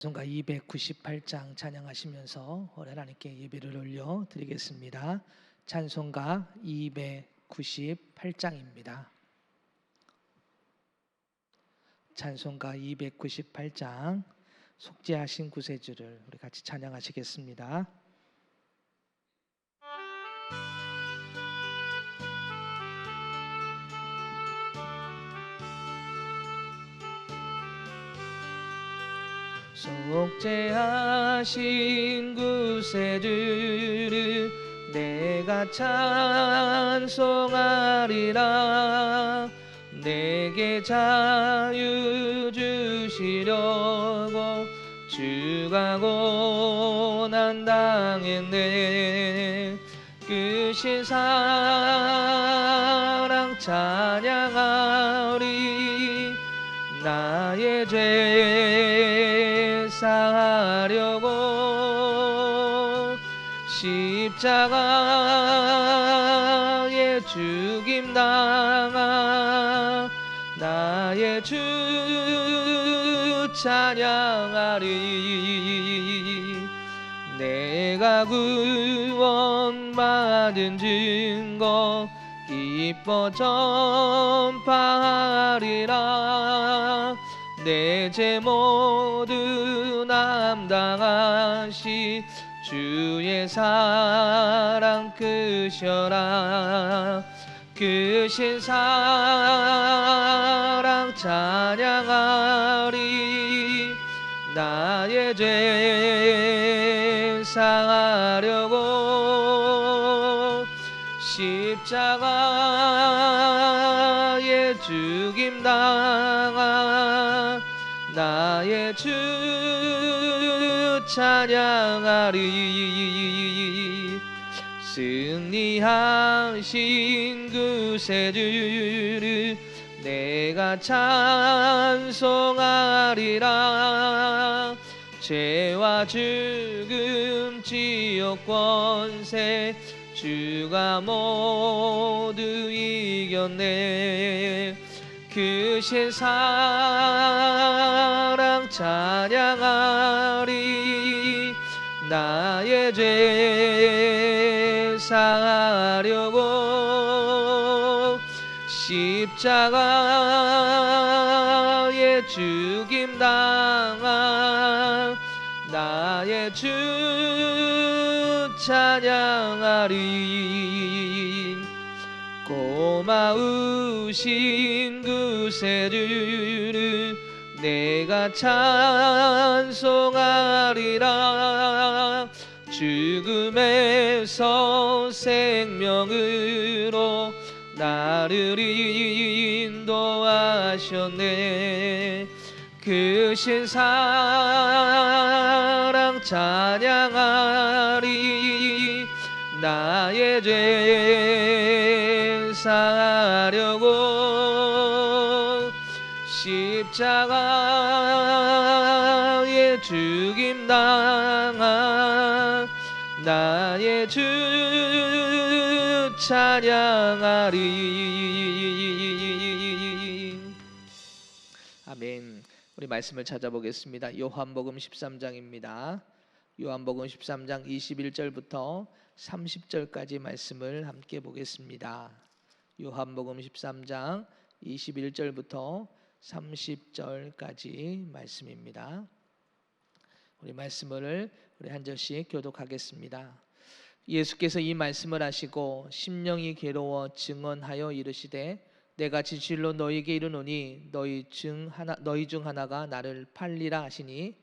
찬송가 298장 찬양하시면서 하나님께 예배를 올려 드리겠습니다. 찬송가 298장입니다. 찬송가 298장 속죄하신 구세주를 우리 같이 찬양하시겠습니다. 속죄하신 구세주를 내가 찬송하리라. 내게 자유 주시려고 주가 고난 당했네. 크신 사랑 찬양하리. 나의 죄 사하려고 십자가에 죽임 당한 나의 주 찬양하리. 내가 구원받은 증거 기뻐 전파하리라. 내 죄 모두 담당하시 주의 사랑 크셔라. 크신 사랑 찬양하리. 나의 죄 사하려고 십자가에 죽임 당한 나의 주 찬양하리. 승리하신 구세주를 내가 찬송하리라. 죄와 죽음 지옥 권세 주가 모두 이겼네. 크신 사랑 찬양하리. 나의 죄 사하려고 십자가에 죽임 당한 나의 주 찬양하리. 고마우신 구세주를 내가 찬송하리라. 죽음에서 생명으로 나를 인도하셨네. 크신 사랑 찬양하리. 나의 죄 사하려고 십자가에 죽임 당한 나의 주 찬양하리. 아멘. 우리 말씀을 찾아보겠습니다. 요한복음 13장입니다. 요한복음 13장 21절부터 30절까지 말씀을 함께 보겠습니다. 요한복음 13장 21절부터 30절까지 말씀입니다. 우리 말씀을 우리 한 절씩 교독하겠습니다. 예수께서 이 말씀을 하시고 심령이 괴로워 증언하여 이르시되 내가 진실로 너희에게 이르노니 너희 중 하나가 나를 팔리라 하시니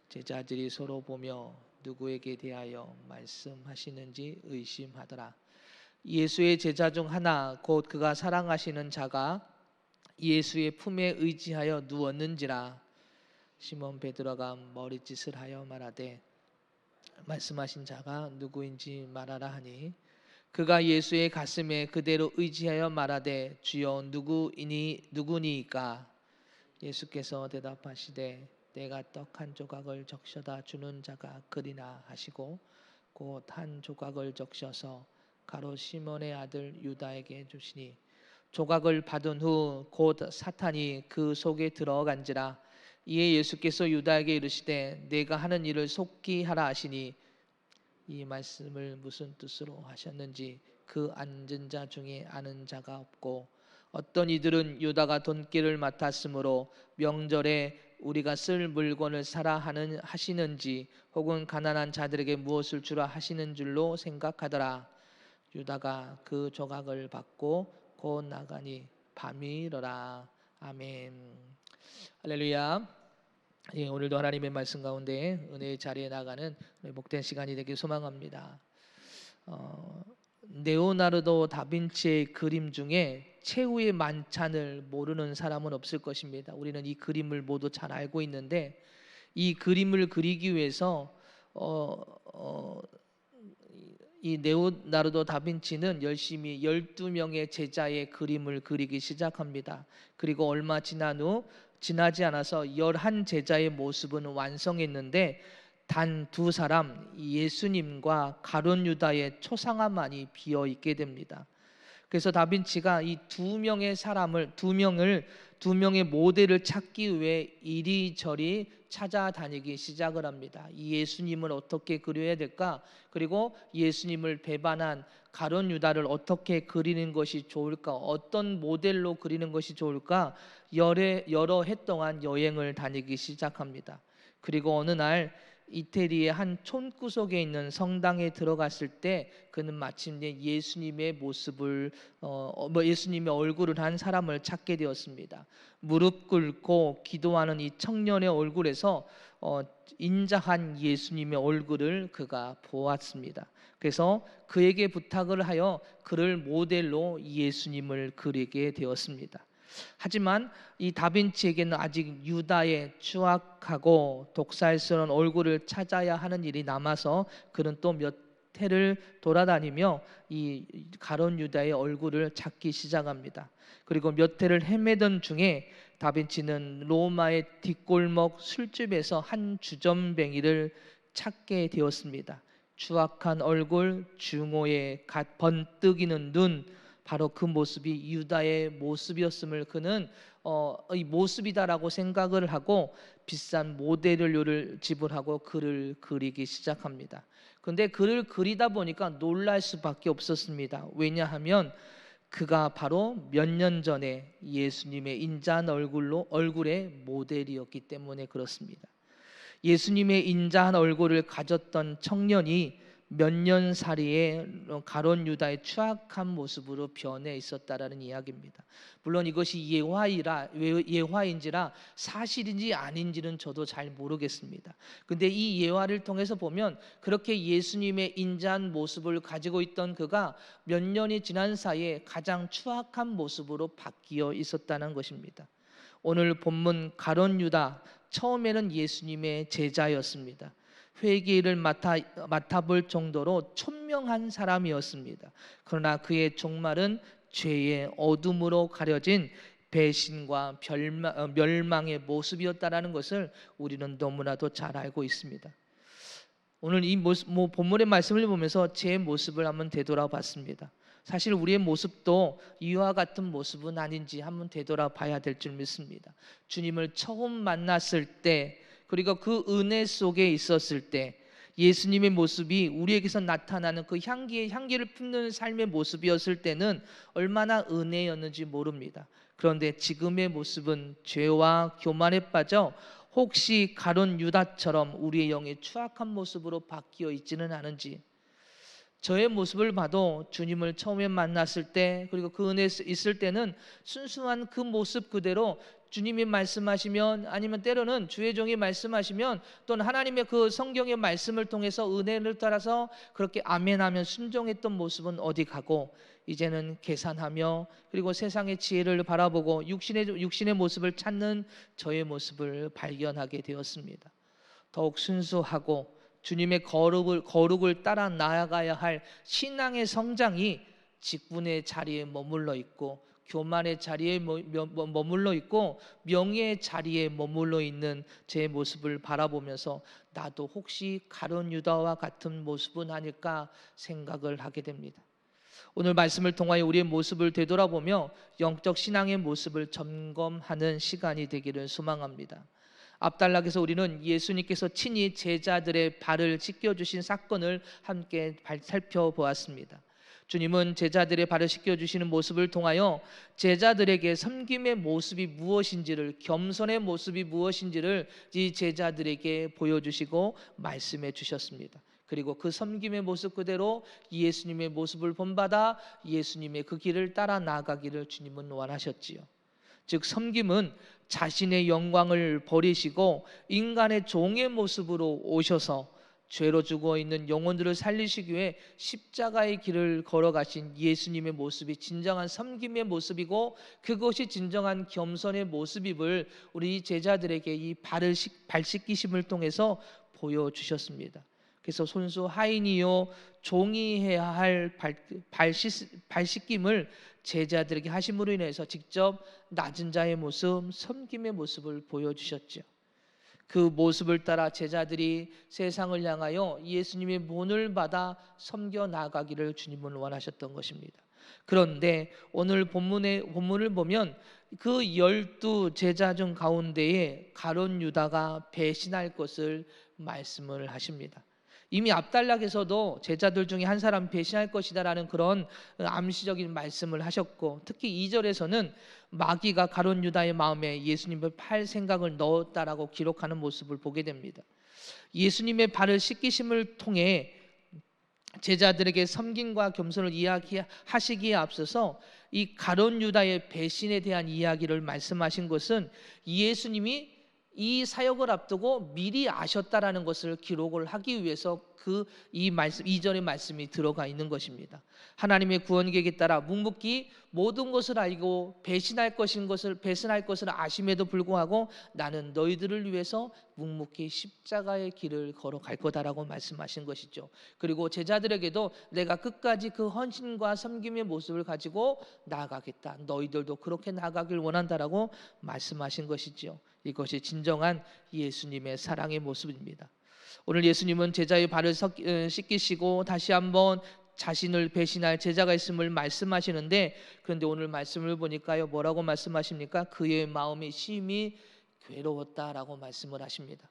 제자들이 서로 보며 누구에게 대하여 말씀하시는지 의심하더라. 예수의 제자 중 하나 곧 그가 사랑하시는 자가 예수의 품에 의지하여 누웠는지라. 시몬 베드로가 머리짓을 하여 말하되 말씀하신 자가 누구인지 말하라 하니 그가 예수의 가슴에 그대로 의지하여 말하되 주여 누구니이까. 예수께서 대답하시되 내가 떡 한 조각을 적셔다 주는 자가 그리나 하시고 곧 한 조각을 적셔서 가롯 시몬의 아들 유다에게 주시니 조각을 받은 후 곧 사탄이 그 속에 들어간지라. 이에 예수께서 유다에게 이르시되 내가 하는 일을 속히 하라 하시니 이 말씀을 무슨 뜻으로 하셨는지 그 앉은 자 중에 아는 자가 없고 어떤 이들은 유다가 돈길을 맡았으므로 명절에 우리가 쓸 물건을 사라 하시는지 혹은 가난한 자들에게 무엇을 주라 하시는 줄로 생각하더라. 유다가 그 조각을 받고 곧 나가니 밤이 이르라. 아멘. 할렐루야. 예, 오늘도 하나님의 말씀 가운데 은혜의 자리에 나가는 복된 시간이 되길 소망합니다. 레오나르도 다빈치의 그림 중에 최후의 만찬을 모르는 사람은 없을 것입니다. 우리는 이 그림을 모두 잘 알고 있는데 이 그림을 그리기 위해서 이 레오나르도 다빈치는 열심히 12명의 제자의 그림을 그리기 시작합니다. 그리고 얼마 지나지 않아서 11제자의 모습은 완성했는데 단 2사람 예수님과 가룟 유다의 초상화만이 비어 있게 됩니다. 그래서 다빈치가 이 2명의 모델을 찾기 위해 이리저리 찾아다니기 시작을 합니다. 이 예수님을 어떻게 그려야 될까? 그리고 예수님을 배반한 가룟 유다를 어떻게 그리는 것이 좋을까? 어떤 모델로 그리는 것이 좋을까? 여러 해 동안 여행을 다니기 시작합니다. 그리고 어느 날 이태리의 한 촌구석에 있는 성당에 들어갔을 때 그는 마침내 예수님의 예수님의 얼굴을 한 사람을 찾게 되었습니다. 무릎 꿇고 기도하는 이 청년의 얼굴에서 인자한 예수님의 얼굴을 그가 보았습니다. 그래서 그에게 부탁을 하여 그를 모델로 예수님을 그리게 되었습니다. 하지만 이 다빈치에게는 아직 유다의 추악하고 독살스러운 얼굴을 찾아야 하는 일이 남아서 그는 또 몇 해를 돌아다니며 이 가룟 유다의 얼굴을 찾기 시작합니다. 그리고 몇 해를 헤매던 중에 다빈치는 로마의 뒷골목 술집에서 한 주점뱅이를 찾게 되었습니다. 추악한 얼굴, 중호의 번뜩이는 눈, 바로 그 모습이 유다의 모습이었음을 그는 이 모습이다라고 생각을 하고 비싼 모델료를 지불하고 그를 그리기 시작합니다. 그런데 그를 그리다 보니까 놀랄 수밖에 없었습니다. 왜냐하면 그가 바로 몇 년 전에 예수님의 인자한 얼굴의 모델이었기 때문에 그렇습니다. 예수님의 인자한 얼굴을 가졌던 청년이 몇 년 사이에 가룟 유다의 추악한 모습으로 변해 있었다라는 이야기입니다. 물론 이것이 예화인지라 사실인지 아닌지는 저도 잘 모르겠습니다. 근데 이 예화를 통해서 보면 그렇게 예수님의 인자한 모습을 가지고 있던 그가 몇 년이 지난 사이에 가장 추악한 모습으로 바뀌어 있었다는 것입니다. 오늘 본문 가룟 유다, 처음에는 예수님의 제자였습니다. 회계를 맡아볼 정도로 총명한 사람이었습니다. 그러나 그의 종말은 죄의 어둠으로 가려진 배신과 멸망의 모습이었다라는 것을 우리는 너무나도 잘 알고 있습니다. 오늘 이 본문의 말씀을 보면서 제 모습을 한번 되돌아봤습니다. 사실 우리의 모습도 이와 같은 모습은 아닌지 한번 되돌아봐야 될 줄 믿습니다. 주님을 처음 만났을 때, 그리고 그 은혜 속에 있었을 때 예수님의 모습이 우리에게서 나타나는 그 향기를 품는 삶의 모습이었을 때는 얼마나 은혜였는지 모릅니다. 그런데 지금의 모습은 죄와 교만에 빠져 혹시 가룟 유다처럼 우리의 영의 추악한 모습으로 바뀌어 있지는 않은지, 저의 모습을 봐도 주님을 처음에 만났을 때 그리고 그 은혜에 있을 때는 순수한 그 모습 그대로 주님이 말씀하시면, 아니면 때로는 주의 종이 말씀하시면, 또는 하나님의 그 성경의 말씀을 통해서 은혜를 따라서 그렇게 아멘하면 순종했던 모습은 어디 가고 이제는 계산하며 그리고 세상의 지혜를 바라보고 육신의 모습을 찾는 저의 모습을 발견하게 되었습니다. 더욱 순수하고 주님의 거룩을 따라 나아가야 할 신앙의 성장이 직분의 자리에 머물러 있고, 교만의 자리에 머물러 있고, 명예의 자리에 머물러 있는 제 모습을 바라보면서 나도 혹시 가룟 유다와 같은 모습은 아닐까 생각을 하게 됩니다. 오늘 말씀을 통하여 우리의 모습을 되돌아보며 영적 신앙의 모습을 점검하는 시간이 되기를 소망합니다. 앞단락에서 우리는 예수님께서 친히 제자들의 발을 씻겨주신 사건을 함께 살펴보았습니다. 주님은 제자들의 발을 씻겨주시는 모습을 통하여 제자들에게 섬김의 모습이 무엇인지를, 겸손의 모습이 무엇인지를 이 제자들에게 보여주시고 말씀해 주셨습니다. 그리고 그 섬김의 모습 그대로 예수님의 모습을 본받아 예수님의 그 길을 따라 나아가기를 주님은 원하셨지요. 즉 섬김은 자신의 영광을 버리시고 인간의 종의 모습으로 오셔서 죄로 죽어 있는 영혼들을 살리시기 위해 십자가의 길을 걸어가신 예수님의 모습이 진정한 섬김의 모습이고, 그것이 진정한 겸손의 모습임을 우리 제자들에게 이 발 씻기심을 통해서 보여주셨습니다. 그래서 손수 하인이요 종이 해야 할 발 씻김을 제자들에게 하심으로 인해서 직접 낮은 자의 모습, 섬김의 모습을 보여주셨죠. 그 모습을 따라 제자들이 세상을 향하여 예수님의 본을 받아 섬겨 나가기를 주님은 원하셨던 것입니다. 그런데 오늘 본문을 보면 그 12 제자 중 가운데에 가룟 유다가 배신할 것을 말씀을 하십니다. 이미 앞단락에서도 제자들 중에 한 사람 배신할 것이다라는 그런 암시적인 말씀을 하셨고, 특히 2절에서는 마귀가 가룟 유다의 마음에 예수님을 팔 생각을 넣었다라고 기록하는 모습을 보게 됩니다. 예수님의 발을 씻기심을 통해 제자들에게 섬김과 겸손을 이야기하시기에 앞서서 이 가룟 유다의 배신에 대한 이야기를 말씀하신 것은 예수님이 이 사역을 앞두고 미리 아셨다라는 것을 기록을 하기 위해서 이 말씀 2절의 말씀이 들어가 있는 것입니다. 하나님의 구원 계획에 따라 묵묵히 모든 것을 알고 배신할 것을 아심에도 불구하고 나는 너희들을 위해서 묵묵히 십자가의 길을 걸어갈 거다라고 말씀하신 것이죠. 그리고 제자들에게도 내가 끝까지 그 헌신과 섬김의 모습을 가지고 나아가겠다, 너희들도 그렇게 나아가길 원한다라고 말씀하신 것이죠. 이것이 진정한 예수님의 사랑의 모습입니다. 오늘 예수님은 제자의 발을 씻기시고 다시 한번 자신을 배신할 제자가 있음을 말씀하시는데, 그런데 오늘 말씀을 보니까요, 뭐라고 말씀하십니까? 그의 마음이 심히 괴로웠다라고 말씀을 하십니다.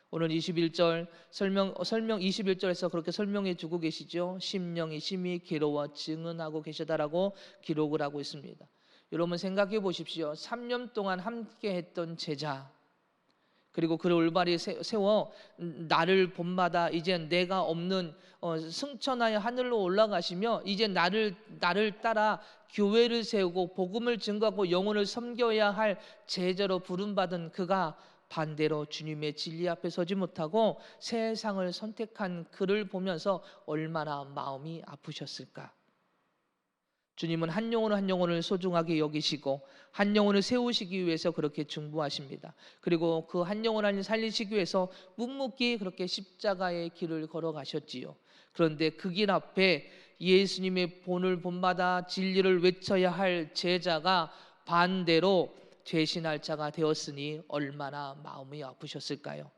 오늘 21절 설명 21절에서 그렇게 설명해 주고 계시죠. 심령이 심히 괴로워 증언하고 계시다라고 기록을 하고 있습니다. 여러분 생각해 보십시오. 3년 동안 함께 했던 제자, 그리고 그를 올바리 세워 나를 본받아 이제 내가 없는 승천하여 하늘로 올라가시며 이제 나를 따라 교회를 세우고 복음을 증거하고 영혼을 섬겨야 할 제자로 부름받은 그가 반대로 주님의 진리 앞에 서지 못하고 세상을 선택한 그를 보면서 얼마나 마음이 아프셨을까. 주님은 한 영혼을 소중하게 여기시고 한 영혼을 세우시기 위해서 그렇게 중보하십니다. 그리고 그 한 영혼을 살리시기 위해서 묵묵히 그렇게 십자가의 길을 걸어가셨지요. 그런데 그 길 앞에 예수님의 본을 본받아 진리를 외쳐야 할 제자가 반대로 배신할 자가 되었으니 얼마나 마음이 아프셨을까요?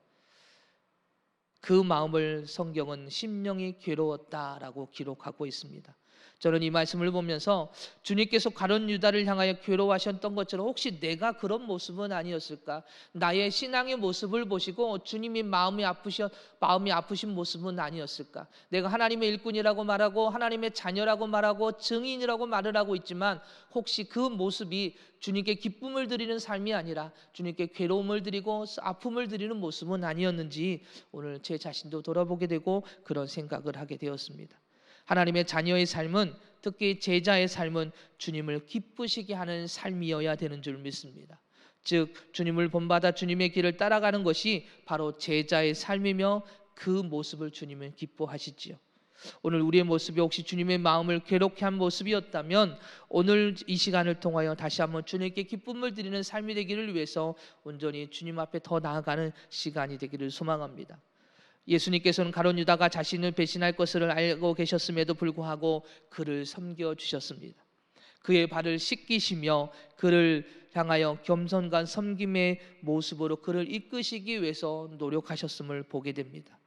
그 마음을 성경은 심령이 괴로웠다라고 기록하고 있습니다. 저는 이 말씀을 보면서 주님께서 가룟 유다를 향하여 괴로워하셨던 것처럼 혹시 내가 그런 모습은 아니었을까? 나의 신앙의 모습을 보시고 주님이 마음이 아프신 모습은 아니었을까? 내가 하나님의 일꾼이라고 말하고 하나님의 자녀라고 말하고 증인이라고 말을 하고 있지만 혹시 그 모습이 주님께 기쁨을 드리는 삶이 아니라 주님께 괴로움을 드리고 아픔을 드리는 모습은 아니었는지 오늘 제 자신도 돌아보게 되고 그런 생각을 하게 되었습니다. 하나님의 자녀의 삶은, 특히 제자의 삶은 주님을 기쁘시게 하는 삶이어야 되는 줄 믿습니다. 즉 주님을 본받아 주님의 길을 따라가는 것이 바로 제자의 삶이며 그 모습을 주님은 기뻐하시지요. 오늘 우리의 모습이 혹시 주님의 마음을 괴롭게 한 모습이었다면 오늘 이 시간을 통하여 다시 한번 주님께 기쁨을 드리는 삶이 되기를 위해서 온전히 주님 앞에 더 나아가는 시간이 되기를 소망합니다. 예수님께서는 가룟 유다가 자신을 배신할 것을 알고 계셨음에도 불구하고 그를 섬겨주셨습니다. 그의 발을 씻기시며 그를 향하여 겸손과 섬김의 모습으로 그를 이끄시기 위해서 노력하셨음을 보게 됩니다.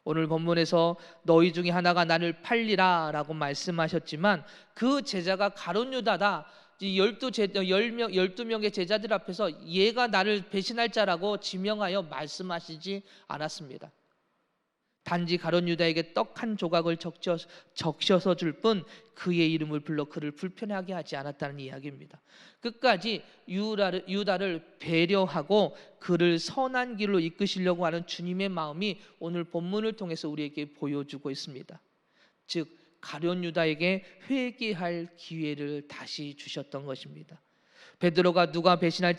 오늘 본문에서 너희 중에 하나가 나를 팔리라 라고 말씀하셨지만 그 제자가 가룟 유다다, 이 12명의 제자들 앞에서 얘가 나를 배신할 자라고 지명하여 말씀하시지 않았습니다. 단지 가룟 유다에게 떡 한 조각을 적셔서 줄 뿐 그의 이름을 불러 그를 불편하게 하지 않았다는 이야기입니다. 끝까지 유다를 배려하고 그를 선한 길로 이끄시려고 하는 주님의 마음이 오늘 본문을 통해서 우리에게 보여주고 있습니다. 즉 가룟 유다에게 회개할 기회를 다시 주셨던 것입니다. 베드로가 누가 배신할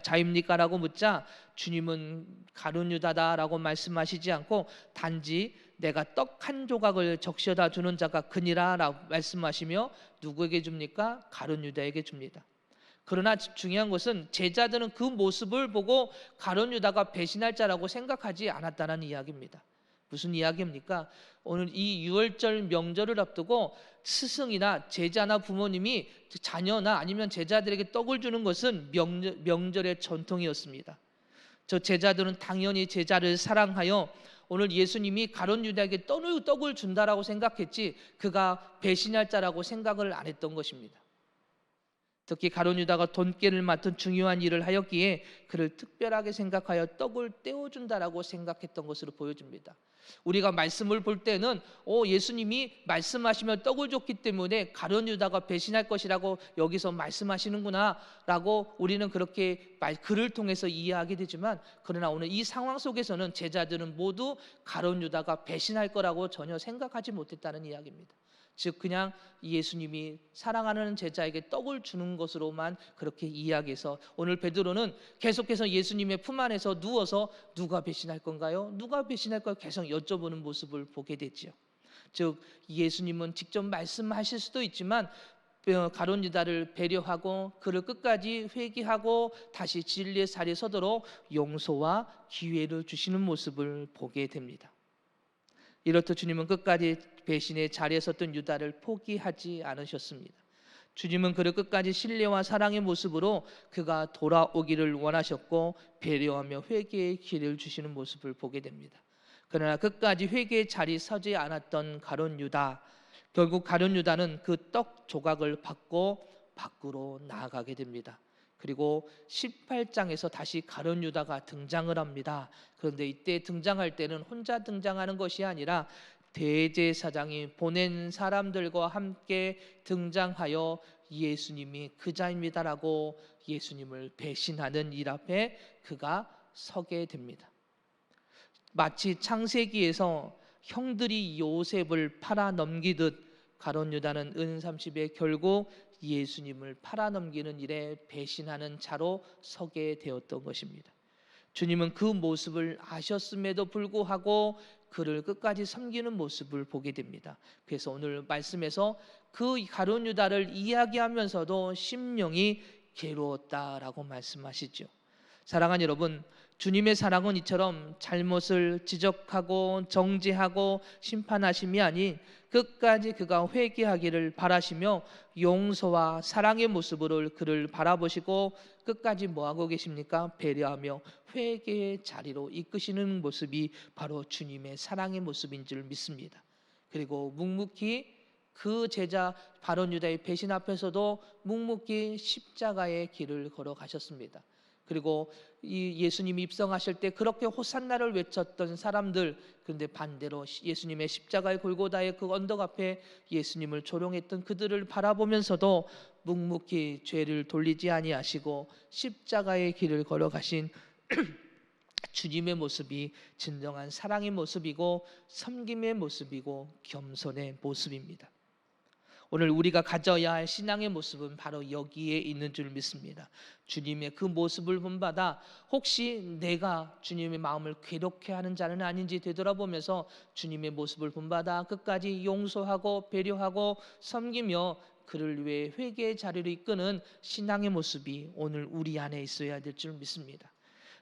자입니까? 라고 묻자 주님은 가룟 유다다라고 말씀하시지 않고 단지 내가 떡 한 조각을 적셔다 주는 자가 그니라 라고 말씀하시며 누구에게 줍니까? 가룟 유다에게 줍니다. 그러나 중요한 것은 제자들은 그 모습을 보고 가룟 유다가 배신할 자라고 생각하지 않았다는 이야기입니다. 무슨 이야기입니까? 오늘 이 유월절 명절을 앞두고 스승이나 제자나 부모님이 자녀나 아니면 제자들에게 떡을 주는 것은 명절의 전통이었습니다. 저 제자들은 당연히 제자를 사랑하여 오늘 예수님이 가룟 유다에게 떡을 준다라고 생각했지 그가 배신할 자라고 생각을 안 했던 것입니다. 특히 가룟 유다가 돈깨를 맡은 중요한 일을 하였기에 그를 특별하게 생각하여 떡을 떼어준다라고 생각했던 것으로 보여집니다. 우리가 말씀을 볼 때는 예수님이 말씀하시며 떡을 줬기 때문에 가룟 유다가 배신할 것이라고 여기서 말씀하시는구나 라고 우리는 그렇게 글을 통해서 이해하게 되지만, 그러나 오늘 이 상황 속에서는 제자들은 모두 가룟 유다가 배신할 거라고 전혀 생각하지 못했다는 이야기입니다. 즉 그냥 예수님이 사랑하는 제자에게 떡을 주는 것으로만 그렇게 이야기해서 오늘 베드로는 계속해서 예수님의 품 안에서 누워서 누가 배신할 건가요? 누가 배신할까요? 계속 여쭤보는 모습을 보게 되지요. 즉 예수님은 직접 말씀하실 수도 있지만 가룟 유다를 배려하고 그를 끝까지 회개하고 다시 진리의 자리에 서도록 용서와 기회를 주시는 모습을 보게 됩니다. 이렇듯 주님은 끝까지 배신의 자리에 섰던 유다를 포기하지 않으셨습니다. 주님은 그를 끝까지 신뢰와 사랑의 모습으로 그가 돌아오기를 원하셨고 배려하며 회개의 기회를 주시는 모습을 보게 됩니다. 그러나 끝까지 회개의 자리에 서지 않았던 가룟 유다, 결국 가룟 유다는 그 떡 조각을 받고 밖으로 나아가게 됩니다. 그리고 18장에서 다시 가룟 유다가 등장을 합니다. 그런데 이때 등장할 때는 혼자 등장하는 것이 아니라 대제사장이 보낸 사람들과 함께 등장하여 예수님이 그자입니다라고 예수님을 배신하는 일 앞에 그가 서게 됩니다. 마치 창세기에서 형들이 요셉을 팔아 넘기듯 가룟 유다는 은30에 결국 예수님을 팔아넘기는 일에 배신하는 자로 서게 되었던 것입니다. 주님은 그 모습을 아셨음에도 불구하고 그를 끝까지 섬기는 모습을 보게 됩니다. 그래서 오늘 말씀에서 그 가룟 유다를 이야기하면서도 심령이 괴로웠다라고 말씀하시죠. 사랑하는 여러분, 주님의 사랑은 이처럼 잘못을 지적하고 정죄하고 심판하심이 아닌 끝까지 그가 회개하기를 바라시며 용서와 사랑의 모습으로 그를 바라보시고 끝까지 뭐하고 계십니까? 배려하며 회개의 자리로 이끄시는 모습이 바로 주님의 사랑의 모습인 줄 믿습니다. 그리고 묵묵히 그 제자 가룟 유다의 배신 앞에서도 묵묵히 십자가의 길을 걸어가셨습니다. 그리고 이 예수님이 입성하실 때 그렇게 호산나를 외쳤던 사람들, 그런데 반대로 예수님의 십자가의 골고다의 그 언덕 앞에 예수님을 조롱했던 그들을 바라보면서도 묵묵히 죄를 돌리지 아니하시고 십자가의 길을 걸어가신 주님의 모습이 진정한 사랑의 모습이고 섬김의 모습이고 겸손의 모습입니다. 오늘 우리가 가져야 할 신앙의 모습은 바로 여기에 있는 줄 믿습니다. 주님의 그 모습을 본받아 혹시 내가 주님의 마음을 괴롭게 하는 자는 아닌지 되돌아보면서 주님의 모습을 본받아 끝까지 용서하고 배려하고 섬기며 그를 위해 회개의 자리를 이끄는 신앙의 모습이 오늘 우리 안에 있어야 될 줄 믿습니다.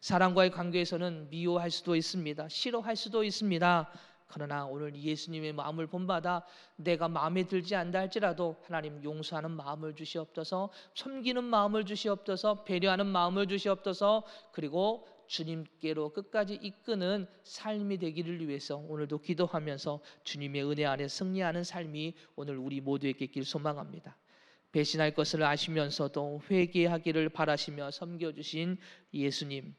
사람과의 관계에서는 미워할 수도 있습니다. 싫어할 수도 있습니다. 그러나 오늘 예수님의 마음을 본받아 내가 마음에 들지 않다 할지라도 하나님 용서하는 마음을 주시옵소서, 섬기는 마음을 주시옵소서, 배려하는 마음을 주시옵소서, 그리고 주님께로 끝까지 이끄는 삶이 되기를 위해서 오늘도 기도하면서 주님의 은혜 안에 승리하는 삶이 오늘 우리 모두에게 있길 소망합니다. 배신할 것을 아시면서도 회개하기를 바라시며 섬겨주신 예수님,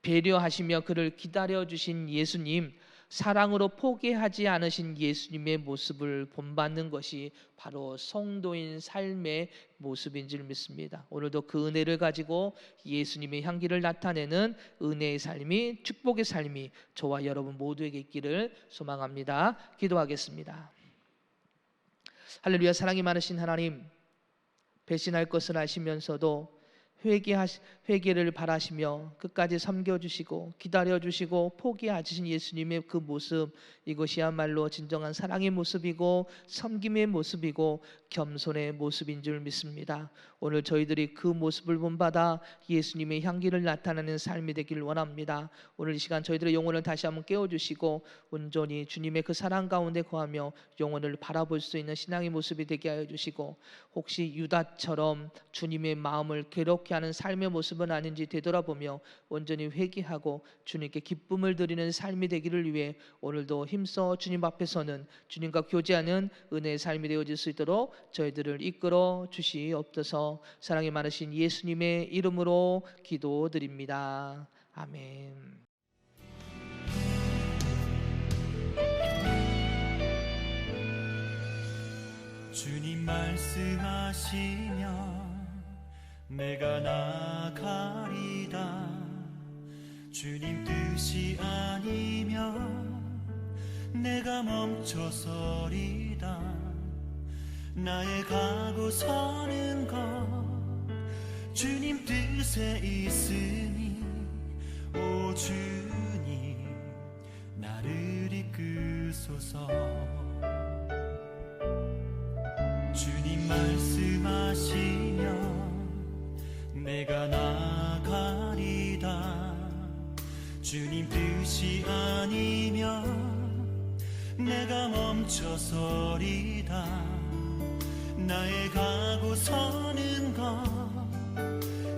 배려하시며 그를 기다려주신 예수님, 사랑으로 포기하지 않으신 예수님의 모습을 본받는 것이 바로 성도인 삶의 모습인 줄 믿습니다. 오늘도 그 은혜를 가지고 예수님의 향기를 나타내는 은혜의 삶이, 축복의 삶이 저와 여러분 모두에게 있기를 소망합니다. 기도하겠습니다. 할렐루야. 사랑이 많으신 하나님, 배신할 것을 아시면서도 회개를 바라시며 끝까지 섬겨주시고 기다려주시고 포기하신 예수님의 그 모습, 이것이야말로 진정한 사랑의 모습이고 섬김의 모습이고 겸손의 모습인 줄 믿습니다. 오늘 저희들이 그 모습을 본받아 예수님의 향기를 나타내는 삶이 되길 원합니다. 오늘 이 시간 저희들의 영혼을 다시 한번 깨워주시고 온전히 주님의 그 사랑 가운데 거하며 영혼을 바라볼 수 있는 신앙의 모습이 되게 하여 주시고, 혹시 유다처럼 주님의 마음을 괴롭게 하는 삶의 모습은 아닌지 되돌아보며 온전히 회개하고 주님께 기쁨을 드리는 삶이 되기를 위해 오늘도 힘써 주님 앞에서는 주님과 교제하는 은혜의 삶이 되어질 수 있도록 저희들을 이끌어 주시옵소서. 사랑이 많으신 예수님의 이름으로 기도드립니다. 아멘. 주님 말씀하시면 내가 나가리다. 주님 뜻이 아니면 내가 멈춰서리다. 나의 가고 서는 것 주님 뜻에 있으니 오 주님 나를 이끄소서. 주님 말씀하시면 내가 나가리다. 주님 뜻이 아니면 내가 멈춰서리다. 나의 가고 서는 것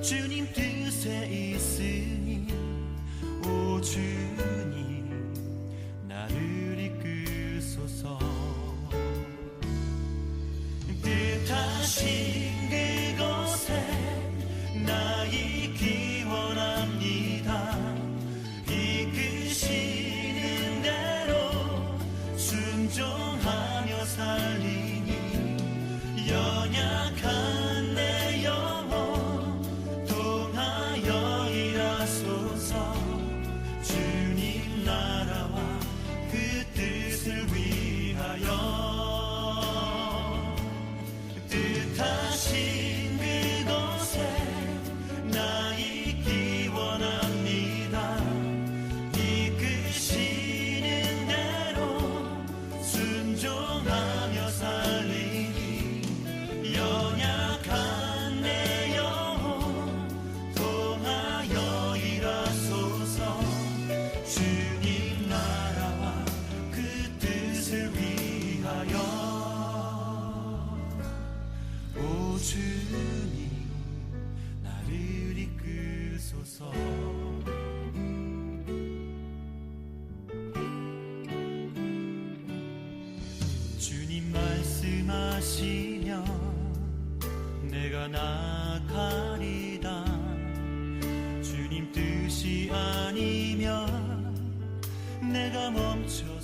주님 뜻에 있으니 오 주님 나를 이끄소서. 뜻하신 그곳에 나 있기 원합니다. 이끄시는 대로 순종하며 살리니 연약한 내 영혼 통하여 일하소서. 주님 나라와 그 뜻을 위하여 뜻하신 그곳에 나 있기 원합니다. 이끄시는 대로 순종하며 살리니 연약한 내 영혼 통하여 일하소서. 주님 나라와 그 뜻을 위하여 오 주님 나를 이끄소서. 주님 말씀하시면 내가 나가리다. 주님 뜻이 아니면 내가 멈춰